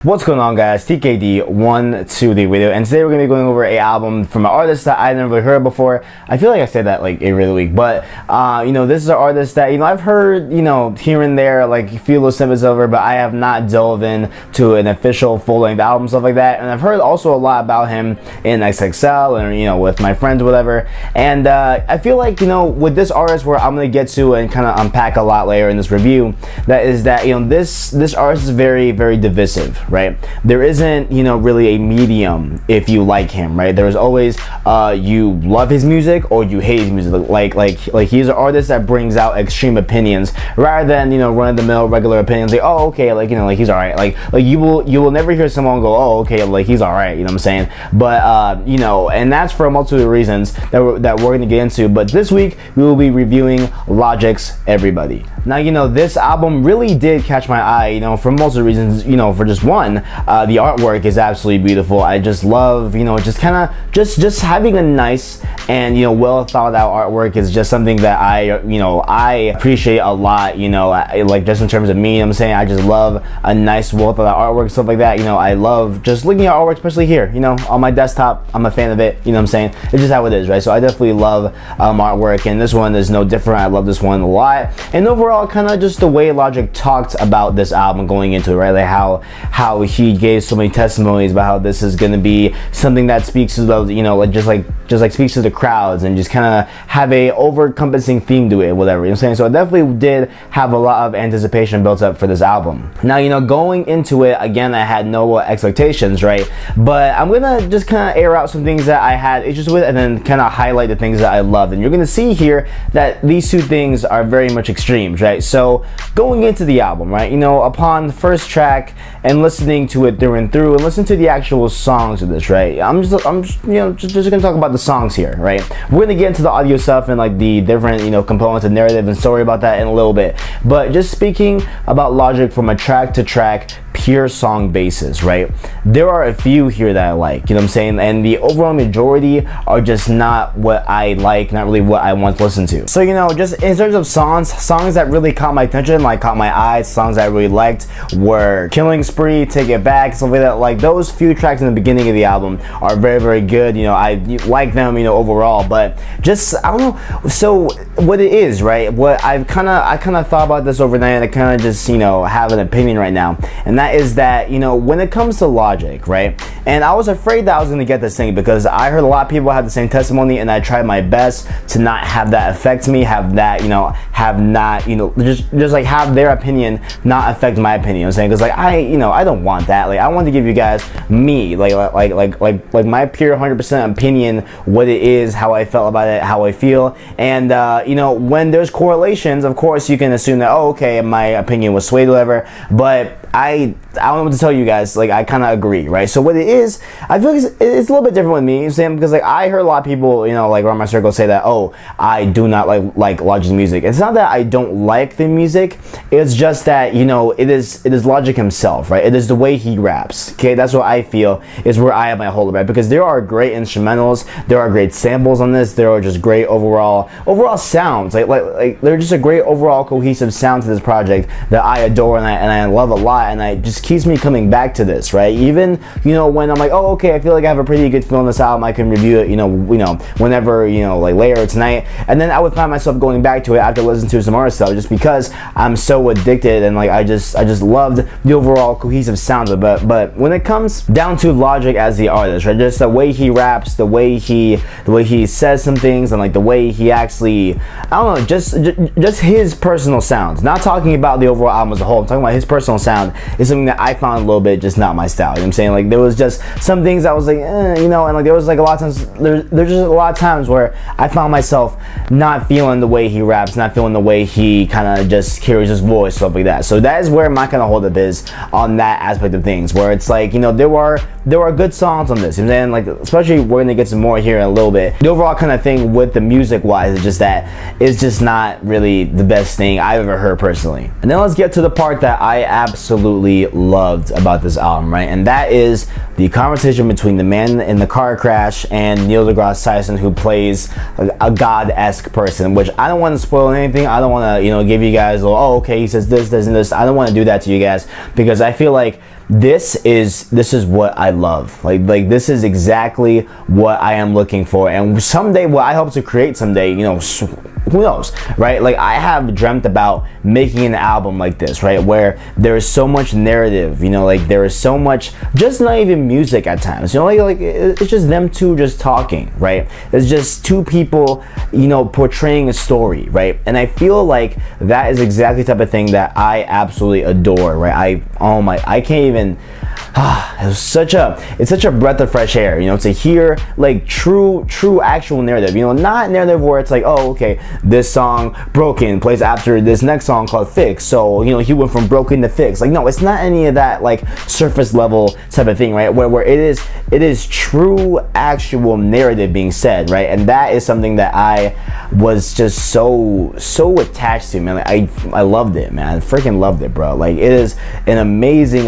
What's going on, guys? TKD1 to the video, and today we're going to be going over an album from an artist that I never really heard before. I feel like I said that like every other week, but this is an artist that I've heard here and there, like a few little snippets over, but I have not dove in to an official full-length album, stuff like that. And I've heard also a lot about him in XXL and with my friends, whatever. And I feel like with this artist, where I'm going to get to and kind of unpack a lot later in this review, that is that this artist is very, very divisive. Right? There isn't, really a medium if you like him, right? There's always, you love his music or you hate his music. Like he's an artist that brings out extreme opinions rather than, run-of-the-mill regular opinions. Like, oh, okay, like he's all right. Like you will never hear someone go, oh, okay, like he's all right. You know what I'm saying? But and that's for a multitude of reasons that we're gonna get into. But this week we will be reviewing Logic's Everybody. Now, this album really did catch my eye, for multiple reasons. For just one, the artwork is absolutely beautiful. I just love, just having a nice and well thought out artwork is just something that I appreciate a lot. Like just in terms of me, I'm saying I just love a nice well thought out artwork, stuff like that. I love just looking at artwork, especially here, on my desktop. I'm a fan of it. I'm saying it's just how it is, right? So I definitely love artwork, and this one is no different. I love this one a lot, and overall, kind of just the way Logic talked about this album going into it, right? Like how he gave so many testimonies about how this is going to be something that speaks to the, just like speaks to the crowds, and just kind of have a over-encompassing theme to it, whatever, you know what I'm saying? So I definitely did have a lot of anticipation built up for this album. Now, going into it, again, I had no expectations, right? But I'm gonna just kind of air out some things that I had issues with, and then kind of highlight the things that I loved. And you're gonna see here that these two things are very much extremes, right? So going into the album, right, upon the first track and listening to it through and through, and listen to the actual songs of this, right? I'm just gonna talk about the songs here, right? We're gonna get into the audio stuff and like the different components and narrative and story about that in a little bit. But just speaking about Logic from a track to track pure song basis, right? There are a few here that I like, you know what I'm saying? And the overall majority are just not what I like, not really what I want to listen to. So, just in terms of songs that really caught my attention, like caught my eye, songs I really liked were Killing Spree, Take It Back, stuff like that. Like those few tracks in the beginning of the album are very, very good. I like them, overall, but just, I don't know. So what it is, right? What I kind of thought about this overnight, and I kind of just, have an opinion right now. And that is that, when it comes to Logic, right? And I was afraid that I was going to get this thing because I heard a lot of people have the same testimony, and I tried my best to not have that affect me, have that, have not, just like have their opinion not affect my opinion. I'm saying, because like I don't want that. Like I want to give you guys me, like my pure 100% opinion, what it is, how I felt about it, how I feel. And when there's correlations, of course you can assume that, oh, okay, my opinion was swayed or whatever, but I don't know what to tell you guys. Like I kind of agree, right? So what it is, I feel like it's a little bit different with me, you know, saying, because like I heard a lot of people, like around my circle say that, oh, I do not like Logic's music. It's not that I don't like the music. It's just that it is Logic himself, right? It is the way he raps. Okay, that's what I feel is where I have my hold of it, because there are great instrumentals, there are great samples on this, there are just great overall sounds. Like they're just a great overall cohesive sound to this project that I adore and I love a lot. And it just keeps me coming back to this, right? Even when I'm like, oh, okay, I feel like I have a pretty good feel on this album, I can review it, whenever, like later tonight, and then I would find myself going back to it after listening to some other stuff, just because I'm so addicted, and like I just loved the overall cohesive sound of it. But when it comes down to Logic as the artist, right, just the way he raps, the way he says some things, and like the way he actually, I don't know, just his personal sounds. Not talking about the overall album as a whole, I'm talking about his personal sound is something that I found a little bit just not my style. You know what I'm saying? Like there was just some things I was like, and like there was like a lot of times, there's just a lot of times where I found myself not feeling the way he raps, not feeling the way he kind of just carries his voice, stuff like that. So that is where my kind of hold up is on that aspect of things, where it's like, there are good songs on this, you know what I'm saying? Like especially we're gonna get some more here in a little bit. The overall kind of thing with the music wise is just that it's just not really the best thing I've ever heard personally. And then let's get to the part that I absolutely loved about this album, right? And that is the conversation between the man in the car crash and Neil deGrasse Tyson, who plays a god-esque person, which I don't want to spoil anything. I don't want to, give you guys, oh, okay, he says this, this, and this. I don't want to do that to you guys, because I feel like this is what I love. Like this is exactly what I am looking for, and someday what I hope to create someday, you know, who knows, right? Like I have dreamt about making an album like this, right, where there is so much narrative, you know, like there is so much, just not even music at times, you know, like it's just them two just talking, right? It's just two people, you know, portraying a story, right? And I feel like that is exactly the type of thing that I absolutely adore, right? I can't even, it's such a breath of fresh air, you know, to hear like true actual narrative, you know, not narrative where it's like, oh, okay, this song Broken plays after this next song called Fix, so you know he went from broken to fix. Like, no, it's not any of that like surface level type of thing, right? Where it is true actual narrative being said, right? And that is something that I was just so attached to, man. Like, I loved it, man. I freaking loved it, bro. Like, it is an amazing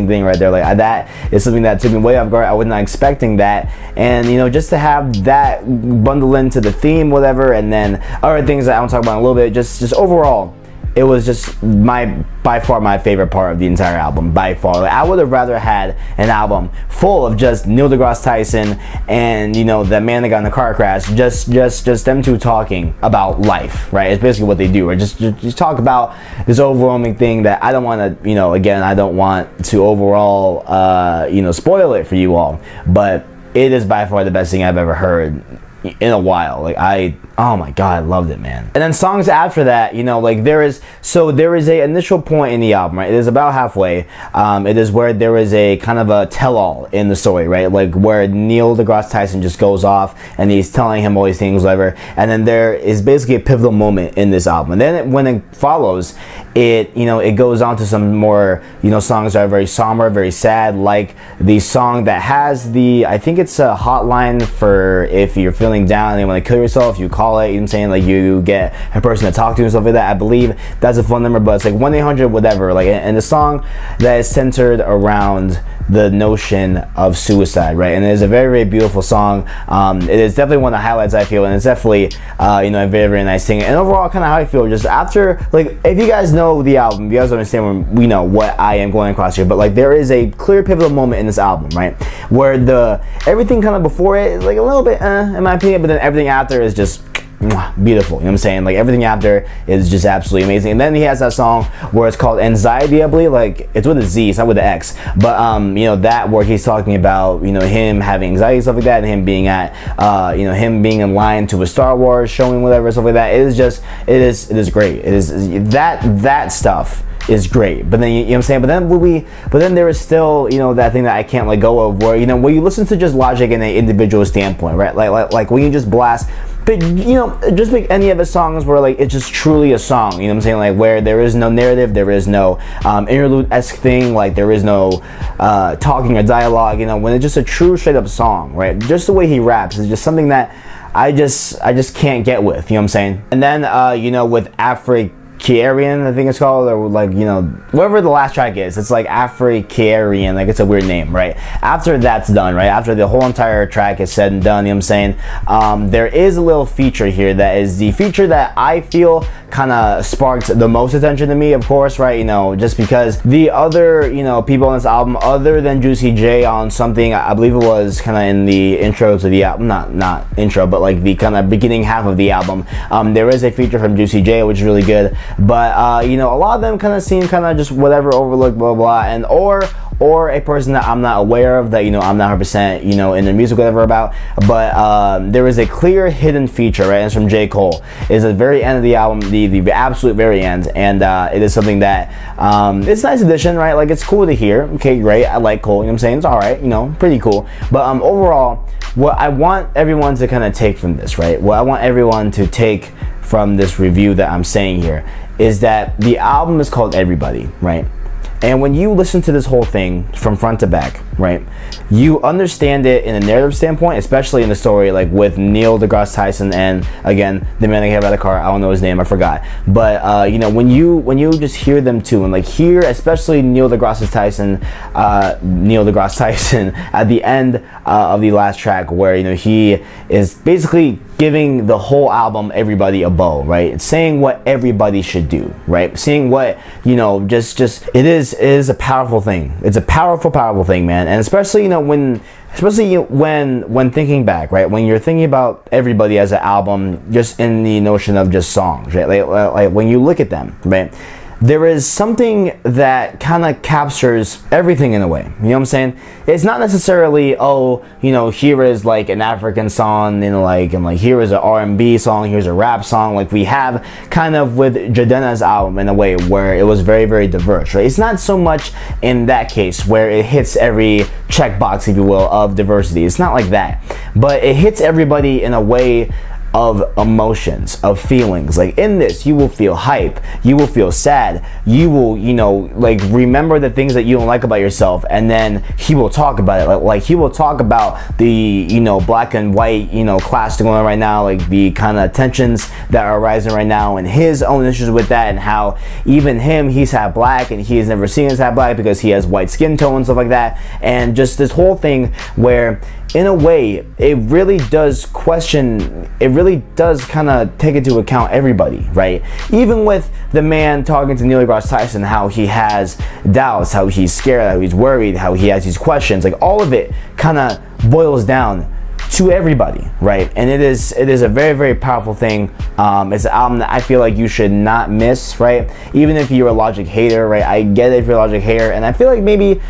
thing right there. Like, that is something that took me way off guard. I was not expecting that, and you know, just to have that bundle into the theme, whatever, and then other things that I want to talk about in a little bit. Just overall, it was just by far my favorite part of the entire album, by far. Like, I would have rather had an album full of just Neil deGrasse Tyson and, you know, the man that got in the car crash, just them two talking about life, right? It's basically what they do, right? Just talk about this overwhelming thing that I don't want to, you know, again, I don't want to overall, you know, spoil it for you all, but it is by far the best thing I've ever heard in a while. Like, oh my god, I loved it, man. And then songs after that, you know, like there is a initial point in the album, right? It is about halfway. It is where there is a kind of a tell-all in the story, right? Like where Neil deGrasse Tyson just goes off and he's telling him all these things, whatever. And then there is basically a pivotal moment in this album. And then when it follows, it, you know, it goes on to some more, you know, songs that are very somber, very sad, like the song that has the, I think it's a hotline for if you're feeling down and you want to kill yourself, you call it, you know what I'm saying, like you get a person to talk to and stuff like that. I believe that's a phone number, but it's like 1-800 whatever, like, and the song that is centered around the notion of suicide, right? And it is a very beautiful song. It is definitely one of the highlights, I feel, and it's definitely you know, a very nice thing. And overall, kind of how I feel just after, like, if you guys know the album, you guys understand when we know what I am going across here, but like there is a clear pivotal moment in this album, right, where everything kind of before it, like a little bit in my opinion, but then everything after is just beautiful, you know what I'm saying? Like everything after is just absolutely amazing. And then he has that song where it's called Anxiety, I believe, like it's with a Z, it's not with an X, but you know, that where he's talking about, you know, him having anxiety, stuff like that, and him being at you know, him being in line to a Star Wars showing, whatever, stuff like that. It is just, it is great. It is that stuff is great. But then you know what I'm saying, but then there is still, you know, that thing that I can't let go of, where, you know, when you listen to just Logic in an individual standpoint, right, like when you just blast, but you know, just make any of his songs where like it's just truly a song, you know what I'm saying, like where there is no narrative, there is no interlude-esque thing, like there is no talking or dialogue, you know, when it's just a true straight up song, right? Just the way he raps is just something that I just can't get with, you know what I'm saying? And then you know, with Africarian, I think it's called, or like, you know, whatever the last track is, it's like Africarian, like it's a weird name, right? After that's done, right, after the whole entire track is said and done, you know what I'm saying, there is a little feature here that is the feature that I feel kind of sparked the most attention to me, of course, right? You know, just because the other, you know, people on this album, other than Juicy J on something, I believe it was kind of in the intro to the album, not intro, but like the kind of beginning half of the album, there is a feature from Juicy J, which is really good, but you know, a lot of them kind of seem kind of just whatever, overlooked, blah blah, and or a person that I'm not aware of, that, you know, I'm not 100%, you know, in their music, whatever about, but there is a clear hidden feature, right? And it's from J. Cole. It's at the very end of the album, the absolute very end, and it is something that it's a nice addition, right? Like, it's cool to hear. Okay, great, I like Cole, you know what I'm saying? It's all right, you know, pretty cool. But overall, what I want everyone to kind of take from this, right? What I want everyone to take from this review that I'm saying here is that the album is called Everybody, right? And when you listen to this whole thing from front to back, right? You understand it in a narrative standpoint, especially in the story, like with Neil deGrasse Tyson and, again, the man that came out of the car, I don't know his name, I forgot. But you know, when you just hear them too, and like hear especially Neil deGrasse Tyson at the end of the last track, where, you know, he is basically giving the whole album everybody a bow, right? It's saying what everybody should do, right? Seeing what, you know, just it is a powerful thing. It's a powerful thing, man. And especially, you know, when thinking back, right? When you're thinking about everybody as an album, just in the notion of just songs, right? Like when you look at them, right? There is something that kind of captures everything in a way. You know what I'm saying? It's not necessarily, oh, you know, here is like an African song, and like here is an R&B song, here's a rap song, like we have kind of with Jidenna's album in a way where it was very, very diverse, right? It's not so much in that case where it hits every checkbox, if you will, of diversity. It's not like that, but it hits everybody in a way of emotions, of feelings. Like in this, you will feel hype, you will feel sad, you will, you know, like remember the things that you don't like about yourself, and then he will talk about it. Like he will talk about the, you know, black and white, you know, clash going on right now, like the kind of tensions that are rising right now, and his own issues with that, and how even him, he's half black and he has never seen us half black because he has white skin tone and stuff like that. And just this whole thing where, in a way, it really does question, it really does kind of take into account everybody, right? Even with the man talking to Neil deGrasse Tyson, how he has doubts, how he's scared, how he's worried, how he has these questions, like all of it kind of boils down to everybody, right? And it is a very, very powerful thing. It's an album that I feel like you should not miss, right? Even if you're a Logic hater, right? I get it if you're a Logic hater, and I feel like maybe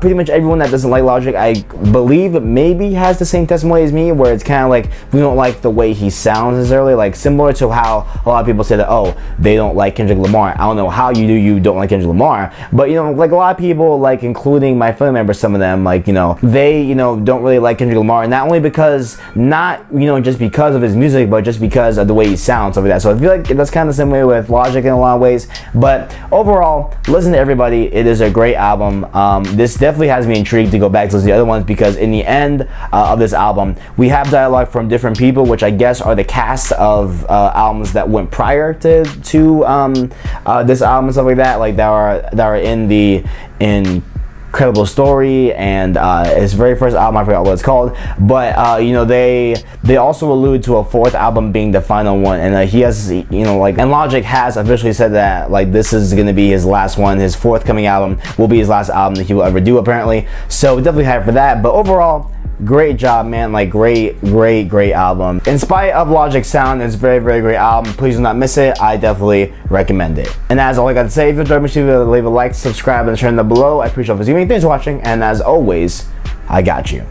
pretty much everyone that doesn't like Logic, I believe maybe has the same testimony as me, where it's kind of like we don't like the way he sounds necessarily, like similar to how a lot of people say that, oh, they don't like Kendrick Lamar. I don't know how you don't like Kendrick Lamar, but you know, like a lot of people, like including my family members, some of them, like, you know, they, you know, don't really like Kendrick Lamar, and not only because, not, you know, just because of his music, but just because of the way he sounds over that. So I feel like that's kind of the same way with Logic in a lot of ways. But overall, listen to everybody. It is a great album. This definitely has me intrigued to go back to listen to the other ones, because in the end of this album, we have dialogue from different people, which I guess are the cast of albums that went prior to this album and stuff like that, like that are in Incredible Story and his very first album, I forgot what it's called, but you know, they also allude to a fourth album being the final one, and he has, you know, like, and Logic has officially said that like this is going to be his last one. His forthcoming album will be his last album that he will ever do, apparently. So definitely hyped for that. But overall, great job, man. Like great album. In spite of Logic's sound, it's a very, very great album. Please do not miss it. I definitely recommend it. And that's all I got to say. If you enjoyed my video, leave a like, subscribe, and turn down below. I appreciate you. Thanks for watching, and as always, I got you.